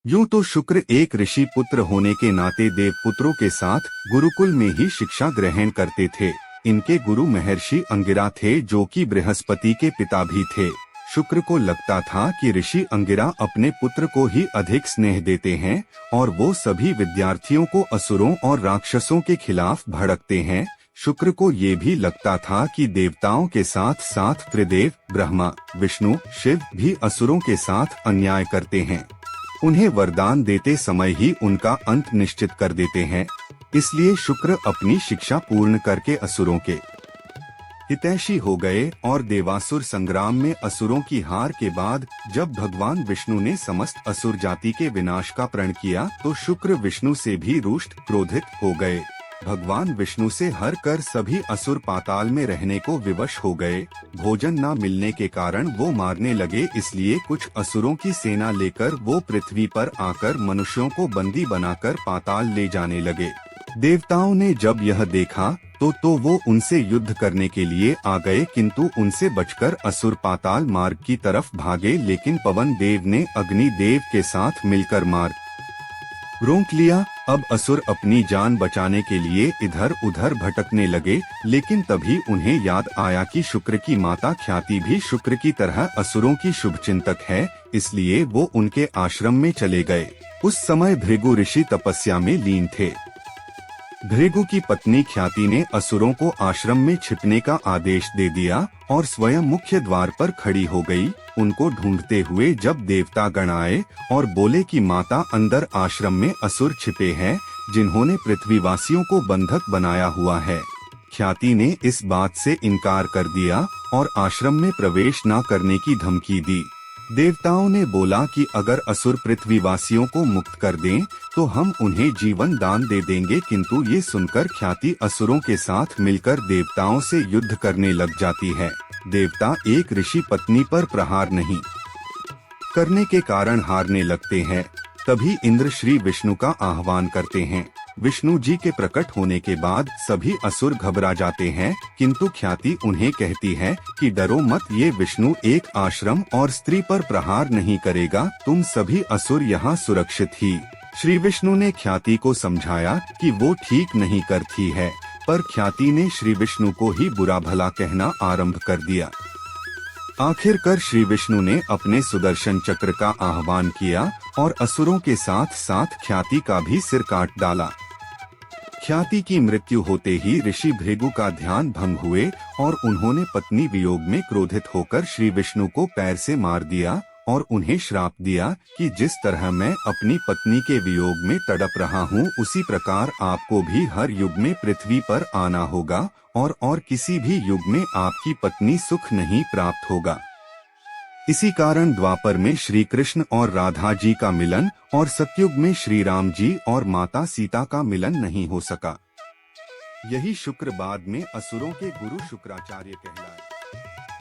यूं तो शुक्र एक ऋषि पुत्र होने के नाते देवपुत्रों के साथ गुरुकुल में ही शिक्षा ग्रहण करते थे। इनके गुरु महर्षि अंगिरा थे, जो कि बृहस्पति के पिता भी थे। शुक्र को लगता था कि ऋषि अंगिरा अपने पुत्र को ही अधिक स्नेह देते हैं और वो सभी विद्यार्थियों को असुरों और राक्षसों के खिलाफ भड़कते हैं। शुक्र को ये भी लगता था कि देवताओं के साथ साथ त्रिदेव ब्रह्मा, विष्णु, शिव भी असुरों के साथ अन्याय करते हैं। उन्हें वरदान देते समय ही उनका अंत निश्चित कर देते हैं। इसलिए शुक्र अपनी शिक्षा पूर्ण करके असुरों के हितैषी हो गए और देवासुर संग्राम में असुरों की हार के बाद जब भगवान विष्णु ने समस्त असुर जाति के विनाश का प्रण किया तो शुक्र विष्णु से भी रुष्ट क्रोधित हो गए। भगवान विष्णु से हर कर सभी असुर पाताल में रहने को विवश हो गए। भोजन न मिलने के कारण वो मारने लगे, इसलिए कुछ असुरों की सेना लेकर वो पृथ्वी पर आकर मनुष्यों को बंदी बनाकर पाताल ले जाने लगे। देवताओं ने जब यह देखा तो वो उनसे युद्ध करने के लिए आ गए, किंतु उनसे बचकर असुर पाताल मार्ग की तरफ भागे। लेकिन पवन देव ने अग्नि देव के साथ मिलकर मार्ग रोक लिया। अब असुर अपनी जान बचाने के लिए इधर उधर भटकने लगे, लेकिन तभी उन्हें याद आया कि शुक्र की माता ख्याति भी शुक्र की तरह असुरों की शुभचिंतक है, इसलिए वो उनके आश्रम में चले गए। उस समय भृगु ऋषि तपस्या में लीन थे। भृगु की पत्नी ख्याति ने असुरों को आश्रम में छिपने का आदेश दे दिया और स्वयं मुख्य द्वार पर खड़ी हो गई। उनको ढूंढते हुए जब देवता गण आए और बोले कि माता अंदर आश्रम में असुर छिपे हैं, जिन्होंने पृथ्वीवासियों को बंधक बनाया हुआ है। ख्याति ने इस बात से इनकार कर दिया और आश्रम में प्रवेश न करने की धमकी दी। देवताओं ने बोला कि अगर असुर पृथ्वीवासियों को मुक्त कर दें तो हम उन्हें जीवन दान दे देंगे, किंतु ये सुनकर ख्याति असुरों के साथ मिलकर देवताओं से युद्ध करने लग जाती है। देवता एक ऋषि पत्नी पर प्रहार नहीं करने के कारण हारने लगते हैं। तभी इंद्र श्री विष्णु का आह्वान करते हैं। विष्णु जी के प्रकट होने के बाद सभी असुर घबरा जाते हैं, किंतु ख्याति उन्हें कहती है कि डरो मत, ये विष्णु एक आश्रम और स्त्री पर प्रहार नहीं करेगा, तुम सभी असुर यहाँ सुरक्षित ही। श्री विष्णु ने ख्याति को समझाया कि वो ठीक नहीं करती है, पर ख्याति ने श्री विष्णु को ही बुरा भला कहना आरंभ कर दिया। आखिरकार श्री विष्णु ने अपने सुदर्शन चक्र का आह्वान किया और असुरों के साथ साथ ख्याति का भी सिर काट डाला। ख्याति की मृत्यु होते ही ऋषि भृगु का ध्यान भंग हुए और उन्होंने पत्नी वियोग में क्रोधित होकर श्री विष्णु को पैर से मार दिया और उन्हें श्राप दिया कि जिस तरह मैं अपनी पत्नी के वियोग में तड़प रहा हूँ, उसी प्रकार आपको भी हर युग में पृथ्वी पर आना होगा और किसी भी युग में आपकी पत्नी सुख नहीं प्राप्त होगा। इसी कारण द्वापर में श्री कृष्ण और राधा जी का मिलन और सतयुग में श्री राम जी और माता सीता का मिलन नहीं हो सका। यही शुक्र बाद में असुरों के गुरु शुक्राचार्य कहलाए।